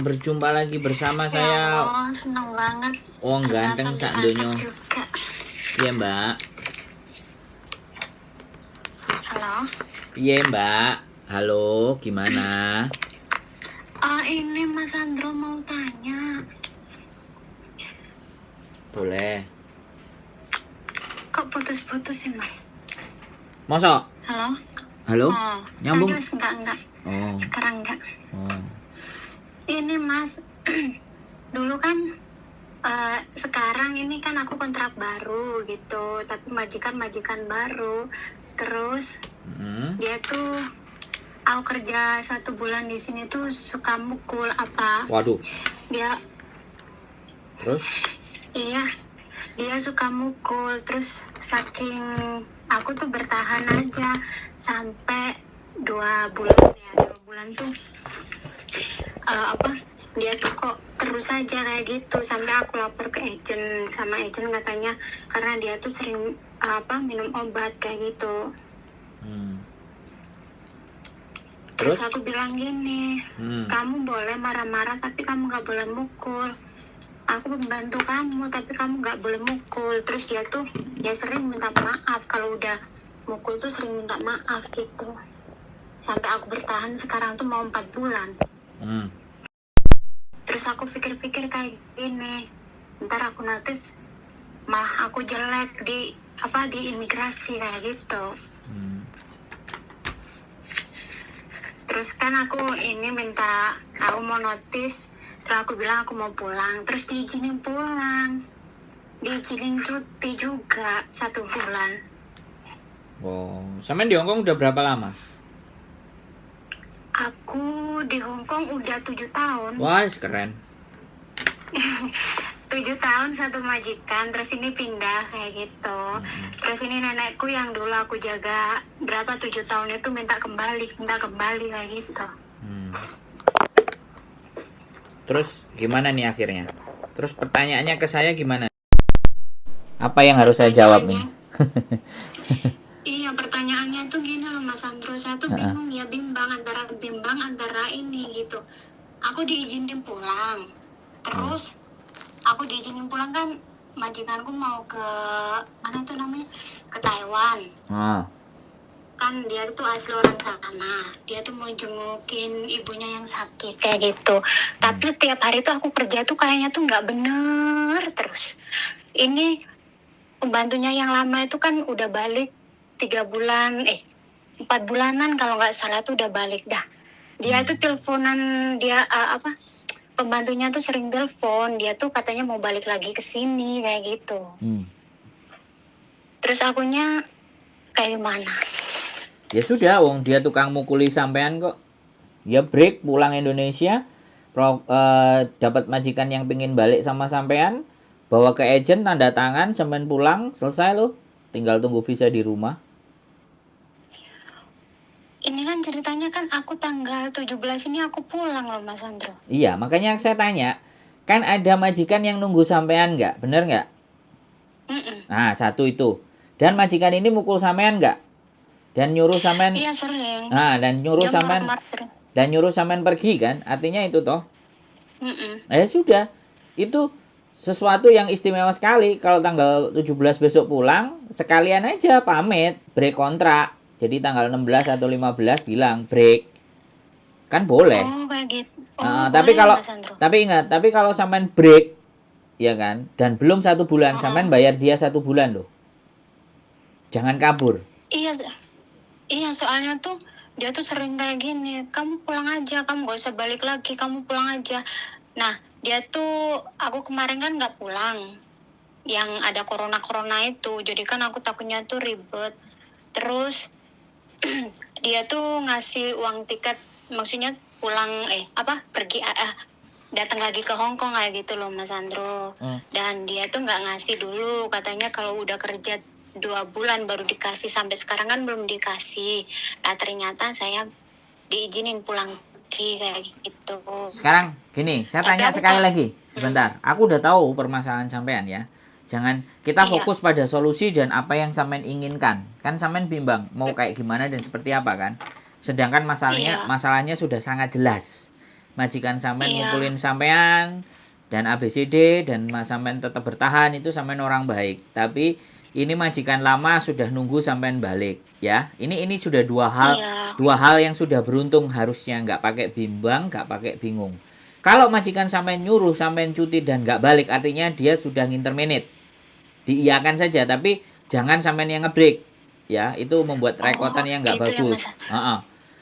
berjumpa lagi bersama Ya saya. Allah, seneng banget. Wong ganteng sak donya. Juga. Iya, Mbak. Halo. Iya, Mbak. Halo, gimana? Ini Mas Andro mau tanya. Boleh. Kok putus-putus sih, Mas? Masa? Halo? Halo? Oh, Nyambung? serius enggak. Oh. Sekarang enggak. Oh. Ini Mas, dulu kan sekarang ini kan aku kontrak baru gitu, tapi majikan baru. Terus dia tuh aku kerja 1 bulan di sini tuh suka mukul apa? Waduh. Dia Terus? Iya, dia suka mukul. Terus saking aku tuh bertahan aja sampai 2 bulan ya. 2 bulan tuh dia tuh kok terus aja kayak gitu sampai aku lapor ke agent, sama agent katanya karena dia tuh sering minum obat kayak gitu. Terus aku bilang gini, kamu boleh marah-marah tapi kamu nggak boleh mukul. Aku membantu kamu tapi kamu nggak boleh mukul. Terus dia tuh ya sering minta maaf, kalau udah mukul tuh sering minta maaf gitu. Sampai aku bertahan sekarang tuh mau 4 bulan. Terus aku pikir-pikir kayak gini, ntar aku notice malah aku jelek di imigrasi kayak gitu. Terus kan aku mau notice, terus aku bilang aku mau pulang, terus diizinin pulang, diizinin cuti juga 1 bulan. Oh, sampean di Hongkong udah berapa lama? Aku di Hongkong udah 7 tahun. Wah, keren. 7 tahun 1 majikan, terus ini pindah kayak gitu. Terus ini nenekku yang dulu aku jaga 7 tahun itu minta kembali kayak gitu. Terus gimana nih akhirnya? Terus pertanyaannya ke saya gimana? Apa yang harus saya jawab nih? Iya, pertanyaannya tuh gini loh Mas Andro, saya tuh bimbang antara ini gitu. Aku diizinin pulang, terus aku diizinin pulang kan majikanku mau ke mana tuh namanya, ke Taiwan. Kan dia tuh asli orang sana, dia tuh mau jengukin ibunya yang sakit kayak gitu. Tapi setiap hari tuh aku kerja tuh kayaknya tuh nggak bener terus. Ini pembantunya yang lama itu kan udah balik 4 bulanan kalau nggak salah tuh udah balik dah. Dia tuh teleponan, dia pembantunya tuh sering telepon, dia tuh katanya mau balik lagi ke sini kayak gitu. Terus akunya kayak gimana? Ya sudah, wong dia tukang mukuli sampean kok. Ya break pulang Indonesia, dapat majikan yang pingin balik sama sampean, bawa ke agent, tanda tangan, sampean pulang, selesai loh. Tinggal tunggu visa di rumah. Ini kan ceritanya kan aku tanggal 17 ini aku pulang loh Mas Andro. Iya, makanya saya tanya, kan ada majikan yang nunggu sampean nggak? Bener nggak? Nah, 1 itu. Dan majikan ini mukul sampean nggak? Dan nyuruh sampean. Iya, sering. Nah, dan nyuruh sampean pergi kan? Artinya itu toh. Sudah. Itu sesuatu yang istimewa sekali. Kalau tanggal 17 besok pulang, sekalian aja pamit, break kontrak. Jadi tanggal 16 atau 15 bilang break. Kan boleh. Oh, kayak gitu. Tapi kalau sampean break, ya kan? Dan belum 1 bulan, sampean bayar dia 1 bulan loh. Jangan kabur. Iya, soalnya tuh dia tuh sering kayak gini, kamu pulang aja, kamu gak usah balik lagi, kamu pulang aja. Nah, dia tuh, aku kemarin kan gak pulang, yang ada corona itu, jadi kan aku takutnya tuh ribet. Terus dia tuh ngasih uang tiket, maksudnya pulang datang lagi ke Hongkong kayak gitu loh Mas Andro. Dan dia tuh nggak ngasih dulu, katanya kalau udah kerja 2 bulan baru dikasih, sampai sekarang kan belum dikasih. Nah ternyata saya diizinin pulang kayak gitu. Sekarang gini, saya tanya sekali lagi, sebentar. Aku udah tahu permasalahan sampean ya. Jangan, kita fokus pada solusi dan apa yang sampean inginkan. Kan sampean bimbang mau kayak gimana dan seperti apa kan. Sedangkan masalahnya sudah sangat jelas. majikan sampean ngumpulin sampean dan ABCD dan mas sampean tetap bertahan, itu sampean orang baik. Tapi ini majikan lama sudah nunggu sampean balik ya. Ini sudah dua hal yang sudah beruntung, harusnya nggak pakai bimbang, nggak pakai bingung. Kalau majikan sampean nyuruh sampean cuti dan nggak balik, artinya dia sudah nginterminate. Diiyakan saja, tapi jangan sampean yang ngebreak ya, itu membuat rekotan yang nggak bagus.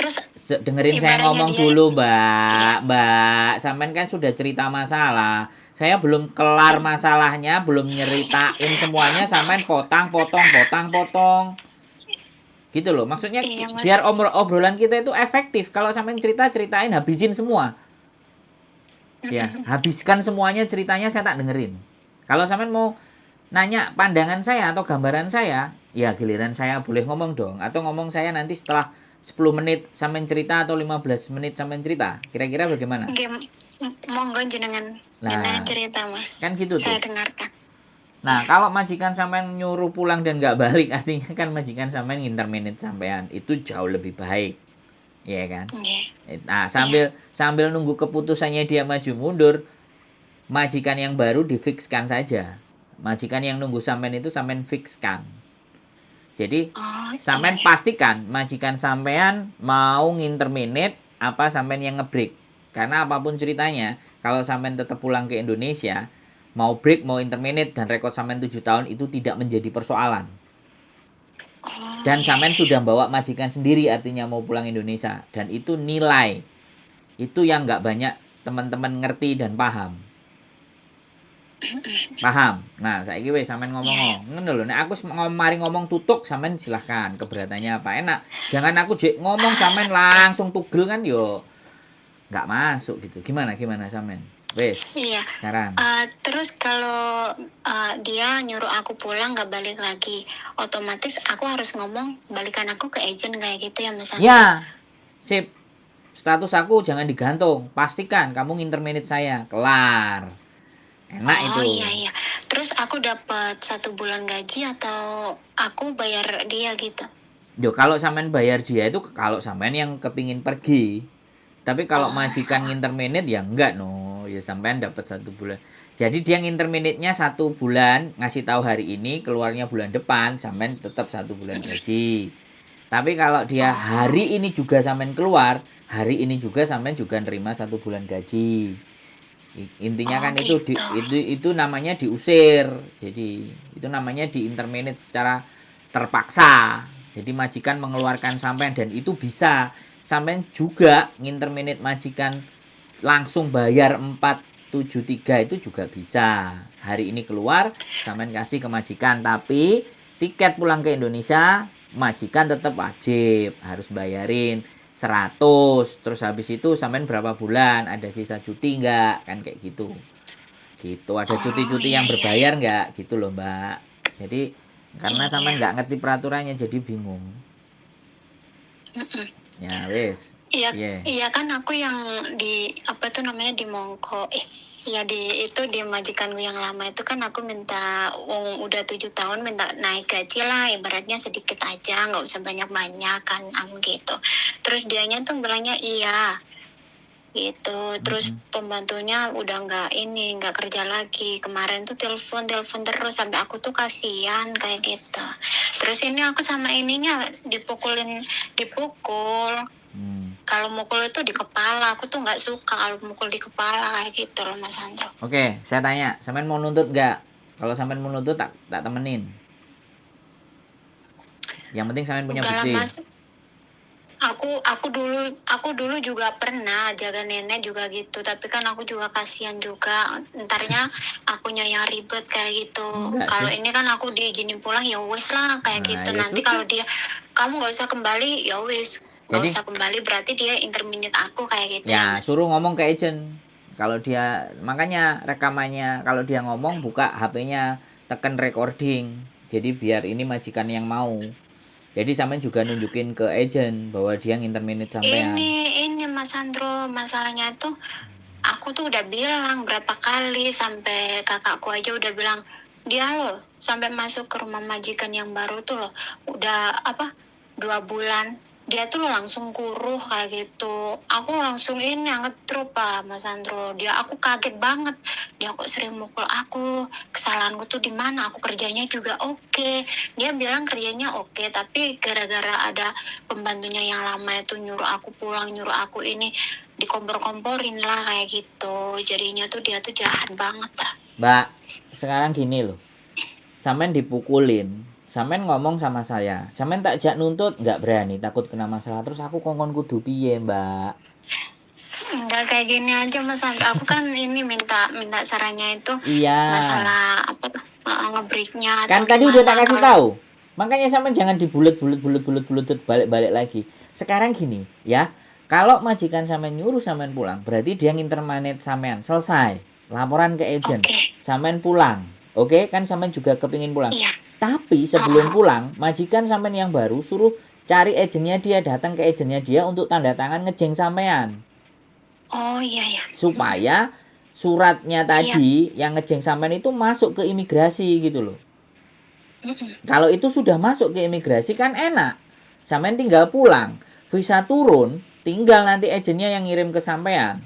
Terus dengerin saya ngomong dulu, Mbak. Sampean kan sudah cerita masalah. Saya belum kelar masalahnya, belum nyeritain semuanya, sampean potong. Gitu loh. Maksudnya biar obrolan kita itu efektif. Kalau sampean ceritain, habisin semua. Ya, habiskan semuanya ceritanya, saya tak dengerin. Kalau sampean mau nanya pandangan saya atau gambaran saya, ya giliran saya boleh ngomong dong. Atau ngomong saya nanti setelah 10 menit sampean cerita atau 15 menit sampean cerita. Kira-kira bagaimana? Monggo jenengan cerita, Mas. Kan gitu saya tuh. dengarkan. Nah, kalau majikan sampean nyuruh pulang dan nggak balik, artinya kan majikan sampean nginterminate sampean. Itu jauh lebih baik. Iya kan? Nah, sambil nunggu keputusannya dia maju mundur, majikan yang baru difikskan saja. Majikan yang nunggu sampean itu sampean fikskan. Jadi sampean pastikan majikan sampean mau nginterminate apa sampean yang ngebreak. Karena apapun ceritanya, kalau sampean tetap pulang ke Indonesia, mau break, mau interminate, dan rekod sampean 7 tahun itu tidak menjadi persoalan. Dan sampean sudah bawa majikan sendiri, artinya mau pulang Indonesia. Dan itu nilai. Itu yang nggak banyak teman-teman ngerti dan paham. Paham? Nah, saiki wis sampean ngomong. Ngono lho, nek aku mari ngomong tutuk sampean silahkan. Keberatannya apa? Enak. Jangan aku ngomong sampean langsung tugel kan yo nggak masuk gitu. Gimana sampean? Wes. Iya. Sekarang. Terus kalau dia nyuruh aku pulang nggak balik lagi, otomatis aku harus ngomong balikan aku ke agent kayak gitu ya, Mas? Ya. Sip. Status aku jangan digantung. Pastikan kamu nginterminate saya. Kelar. Enak itu. Iya. Terus aku dapat 1 bulan gaji atau aku bayar dia gitu? Yo, kalau sampean bayar dia itu kalau sampean yang kepingin pergi. Tapi kalau majikan nginterminate ya enggak no. Ya sampean dapat 1 bulan. Jadi dia nginterminate-nya 1 bulan, ngasih tahu hari ini, keluarnya bulan depan, sampean tetap 1 bulan gaji. Tapi kalau dia hari ini juga sampean keluar, hari ini juga sampean juga nerima 1 bulan gaji. Intinya kan gitu. itu namanya diusir. Jadi itu namanya diinterminate secara terpaksa. Jadi majikan mengeluarkan sampean, dan itu bisa sampean juga nginterminate majikan langsung bayar 473 itu juga bisa. Hari ini keluar sampean kasih ke majikan, tapi tiket pulang ke Indonesia majikan tetap wajib harus bayarin 100. Terus habis itu sampean berapa bulan, ada sisa cuti enggak, kan kayak gitu. Gitu, ada cuti-cuti yang berbayar enggak gitu loh, Mbak. Jadi karena sampean enggak ngerti peraturannya jadi bingung. Ya, wes. Iya kan aku yang di di Mongko. Di majikanku yang lama itu kan aku minta udah 7 tahun minta naik gaji lah, ibaratnya sedikit aja, nggak usah banyak-banyak kan, aku gitu. Terus dianya tuh bilangnya iya gitu. Terus pembantunya udah nggak kerja lagi. Kemarin tuh telepon terus sampai aku tuh kasihan kayak gitu. Terus ini aku sama ininya dipukul. Kalau mukul itu di kepala, aku tuh nggak suka kalau mukul di kepala kayak gitu loh, Mas Andro. Oke, saya tanya, sampean mau nuntut nggak? Kalau sampean mau nuntut tak temenin. Yang penting sampean punya bukti. Mas, aku dulu juga pernah jaga nenek juga gitu, tapi kan aku juga kasihan juga. Entarnya akunya yang ribet kayak gitu. Kalau ini kan aku diizinin pulang ya wes lah kayak gitu. Nanti kalau dia kamu nggak usah kembali ya wes. Nggak usah kembali, berarti dia interminate aku kayak gitu ya, Mas. Suruh ngomong ke agent. Kalau dia, makanya rekamannya kalau dia ngomong buka HP-nya, tekan recording. Jadi biar ini majikan yang mau. Jadi sampean juga nunjukin ke agent bahwa dia nginterminate sampean. Ini Mas Andro, masalahnya tuh aku tuh udah bilang berapa kali, sampai kakakku aja udah bilang, dia loh sampai masuk ke rumah majikan yang baru tuh loh udah 2 bulan dia tuh langsung kuruh kayak gitu. Aku langsung ini ngedrop Pak Mas Andro. Aku kaget banget. Dia kok sering mukul aku. Kesalahanku tuh di mana? Aku kerjanya juga oke. Dia bilang kerjanya oke, tapi gara-gara ada pembantunya yang lama itu nyuruh aku pulang, nyuruh aku ini, dikompor-komporin lah kayak gitu. Jadinya tuh dia tuh jahat banget lah. Mbak, sekarang gini loh. Sampean dipukulin, sampean ngomong sama saya, sampean tak jak nuntut, nggak berani, takut kena masalah. Terus aku kongkon kudu piye, Mbak? Enggak kayak gini aja Mas Andro. Aku kan ini minta sarannya itu Iya. masalah apa tuh nge-breaknya. Kan tadi udah tak kasih tahu. Makanya sampean jangan dibulet balik lagi. Sekarang gini, ya. Kalau majikan sampean nyuruh sampean pulang, berarti dia ngintermanage sampean. Selesai. Laporan ke agent. Okay. Sampean pulang. Oke, kan sampean juga kepingin pulang. Iya. Tapi sebelum pulang, majikan sampean yang baru suruh cari agennya dia, datang ke agennya dia untuk tanda tangan ngejeng sampean. Oh iya ya. Supaya suratnya tadi yang ngejeng sampean itu masuk ke imigrasi gitu loh. Kalau itu sudah masuk ke imigrasi kan enak. Sampean tinggal pulang, visa turun, tinggal nanti agennya yang ngirim ke sampean.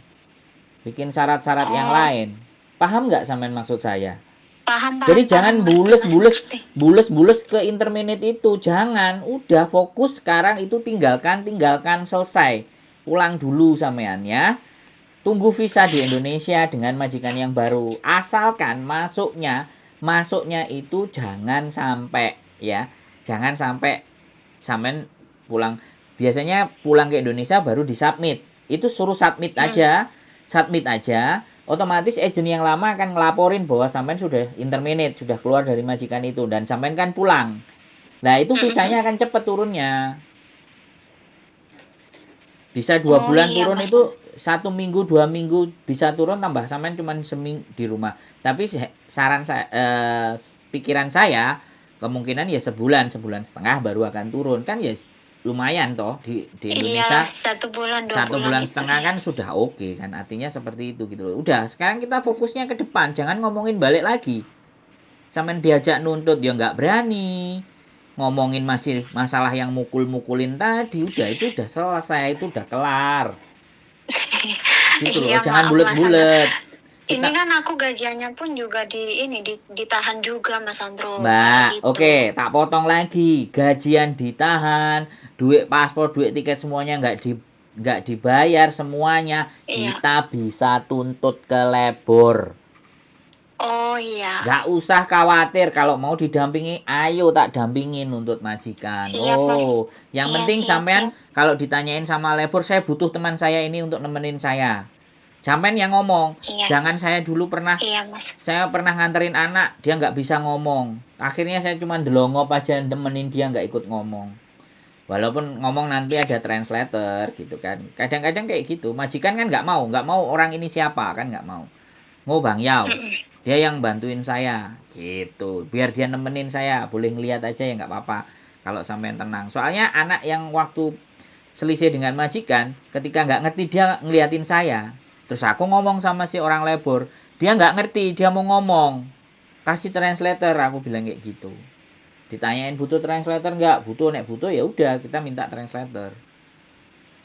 Bikin syarat-syarat yang lain. Paham nggak sampean maksud saya? Paham. Jadi jangan bules ke intermediate itu, jangan. Udah fokus sekarang itu tinggalkan selesai. Pulang dulu sampean ya. Tunggu visa di Indonesia dengan majikan yang baru. Asalkan masuknya itu jangan sampai ya. Jangan sampai sampean pulang. Biasanya pulang ke Indonesia baru disubmit. Itu suruh submit aja. Submit aja. Otomatis agent yang lama akan ngelaporin bahwa sampean sudah interminate, sudah keluar dari majikan itu, dan sampean kan pulang. Nah itu visanya akan cepat turunnya. Bisa 2 bulan turun Mas. Itu 1 minggu 2 minggu bisa turun, tambah sampean cuma seminggu di rumah. Tapi saran saya, pikiran saya kemungkinan ya sebulan setengah baru akan turun, kan ya lumayan toh di Indonesia. Iya, 1 bulan 2 bulan setengah kan sudah oke kan, artinya seperti itu gitu loh. Udah sekarang kita fokusnya ke depan, jangan ngomongin balik lagi. Sampean diajak nuntut ya nggak berani, ngomongin masih masalah yang mukul-mukulin tadi, udah itu udah selesai, itu udah kelar gitu loh. Jangan bulet-bulet. Ini kan aku gajiannya pun juga ditahan juga Mas Andro. Mbak, gitu. Oke, tak potong lagi. Gajian ditahan, duit paspor, duit tiket semuanya nggak dibayar semuanya. Iya. Kita bisa tuntut ke labor. Oh iya. Nggak usah khawatir, kalau mau didampingi, ayo tak dampingin nuntut majikan. Siap, yang penting sampean kalau ditanyain sama labor, saya butuh teman saya ini untuk nemenin saya. Sampean yang ngomong, jangan saya dulu pernah, saya pernah nganterin anak, dia nggak bisa ngomong. Akhirnya saya cuma delongop aja, nemenin dia nggak ikut ngomong. Walaupun ngomong nanti ada translator gitu kan. Kadang-kadang kayak gitu, majikan kan nggak mau orang ini siapa kan nggak mau. Mau Bang Yao, dia yang bantuin saya gitu. Biar dia nemenin saya, boleh ngeliat aja ya nggak apa-apa. Kalau sampean tenang. Soalnya anak yang waktu selisih dengan majikan, ketika nggak ngerti dia ngeliatin saya. Terus aku ngomong sama si orang labor, dia nggak ngerti, dia mau ngomong, kasih translator, aku bilang kayak gitu. Ditanyain butuh translator nggak? Butuh, nek butuh ya udah kita minta translator.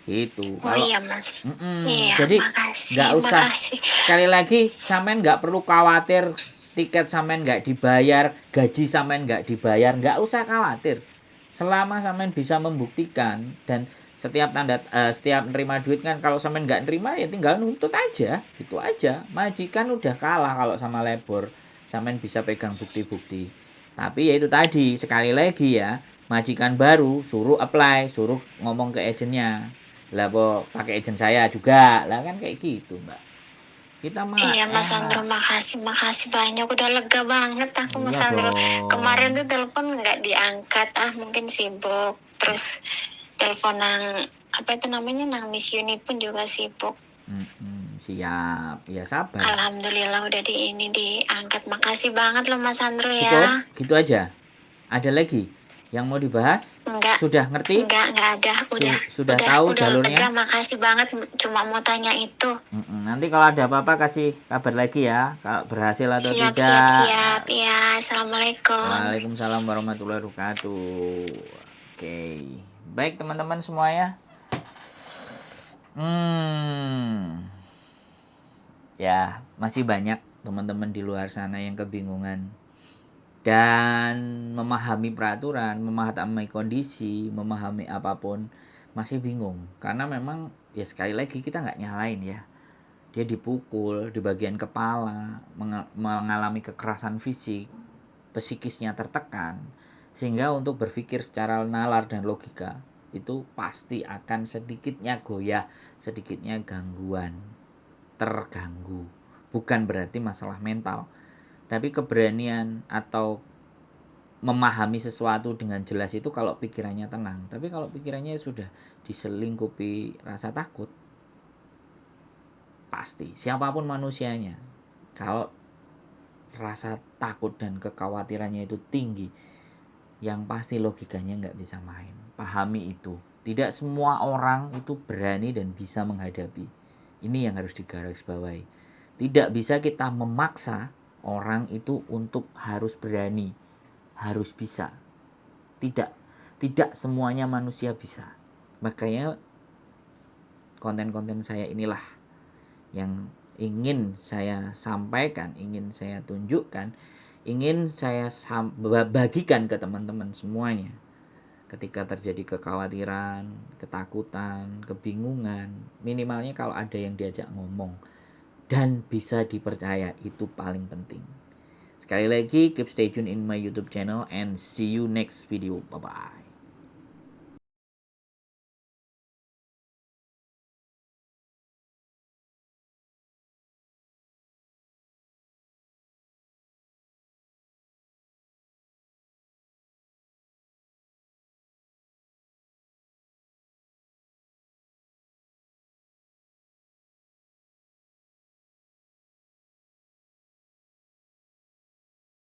Gitu. Iya Mas. Iya, jadi nggak usah. Sekali lagi, sampean nggak perlu khawatir tiket sampean nggak dibayar, gaji sampean nggak dibayar, nggak usah khawatir. Selama sampean bisa membuktikan dan setiap nerima duit kan, kalau sampean nggak nerima ya tinggal nuntut aja, itu aja. Majikan udah kalah kalau sama labor, sampean bisa pegang bukti-bukti. Tapi ya itu tadi, sekali lagi ya, majikan baru suruh apply, suruh ngomong ke agennya. Lah kok pakai agen saya juga, lah kan kayak gitu Mbak. Kita mah. Iya Mas Andro, makasih banyak, udah lega banget aku Mas Andro. Kemarin tuh telepon nggak diangkat, mungkin sibuk, terus teleponan apa itu namanya nang Miss Uni pun juga sibuk. Siap, ya sabar. Alhamdulillah udah diangkat. Makasih banget loh Mas Andro ya. Gitu aja. Ada lagi yang mau dibahas? Enggak. Sudah ngerti? Enggak ada. Sudah tahu jalurnya? Udah, makasih banget, cuma mau tanya itu. Nanti kalau ada apa-apa kasih kabar lagi ya, kalau berhasil atau tidak. Siap. Ya, Assalamualaikum. Waalaikumsalam warahmatullahi wabarakatuh. Oke. Baik teman-teman semuanya. Ya, masih banyak teman-teman di luar sana yang kebingungan dan memahami peraturan, memahami kondisi, memahami apapun masih bingung. Karena memang ya sekali lagi kita nggak nyalain ya. Dia dipukul di bagian kepala, mengalami kekerasan fisik, psikisnya tertekan, sehingga untuk berpikir secara nalar dan logika itu pasti akan sedikitnya goyah, sedikitnya gangguan, terganggu. Bukan berarti masalah mental, tapi keberanian atau memahami sesuatu dengan jelas itu kalau pikirannya tenang. Tapi kalau pikirannya sudah diselingkupi rasa takut, pasti siapapun manusianya, kalau rasa takut dan kekhawatirannya itu tinggi, yang pasti logikanya nggak bisa main. Pahami itu. Tidak semua orang itu berani dan bisa menghadapi. Ini yang harus digarisbawahi. Tidak bisa kita memaksa orang itu untuk harus berani, harus bisa. Tidak semuanya manusia bisa. Makanya konten-konten saya inilah yang ingin saya sampaikan, ingin saya tunjukkan, ingin saya bagikan ke teman-teman semuanya. Ketika terjadi kekhawatiran, ketakutan, kebingungan, minimalnya kalau ada yang diajak ngomong dan bisa dipercaya, itu paling penting. Sekali lagi, keep stay tune in my YouTube channel and see you next video. Bye-bye.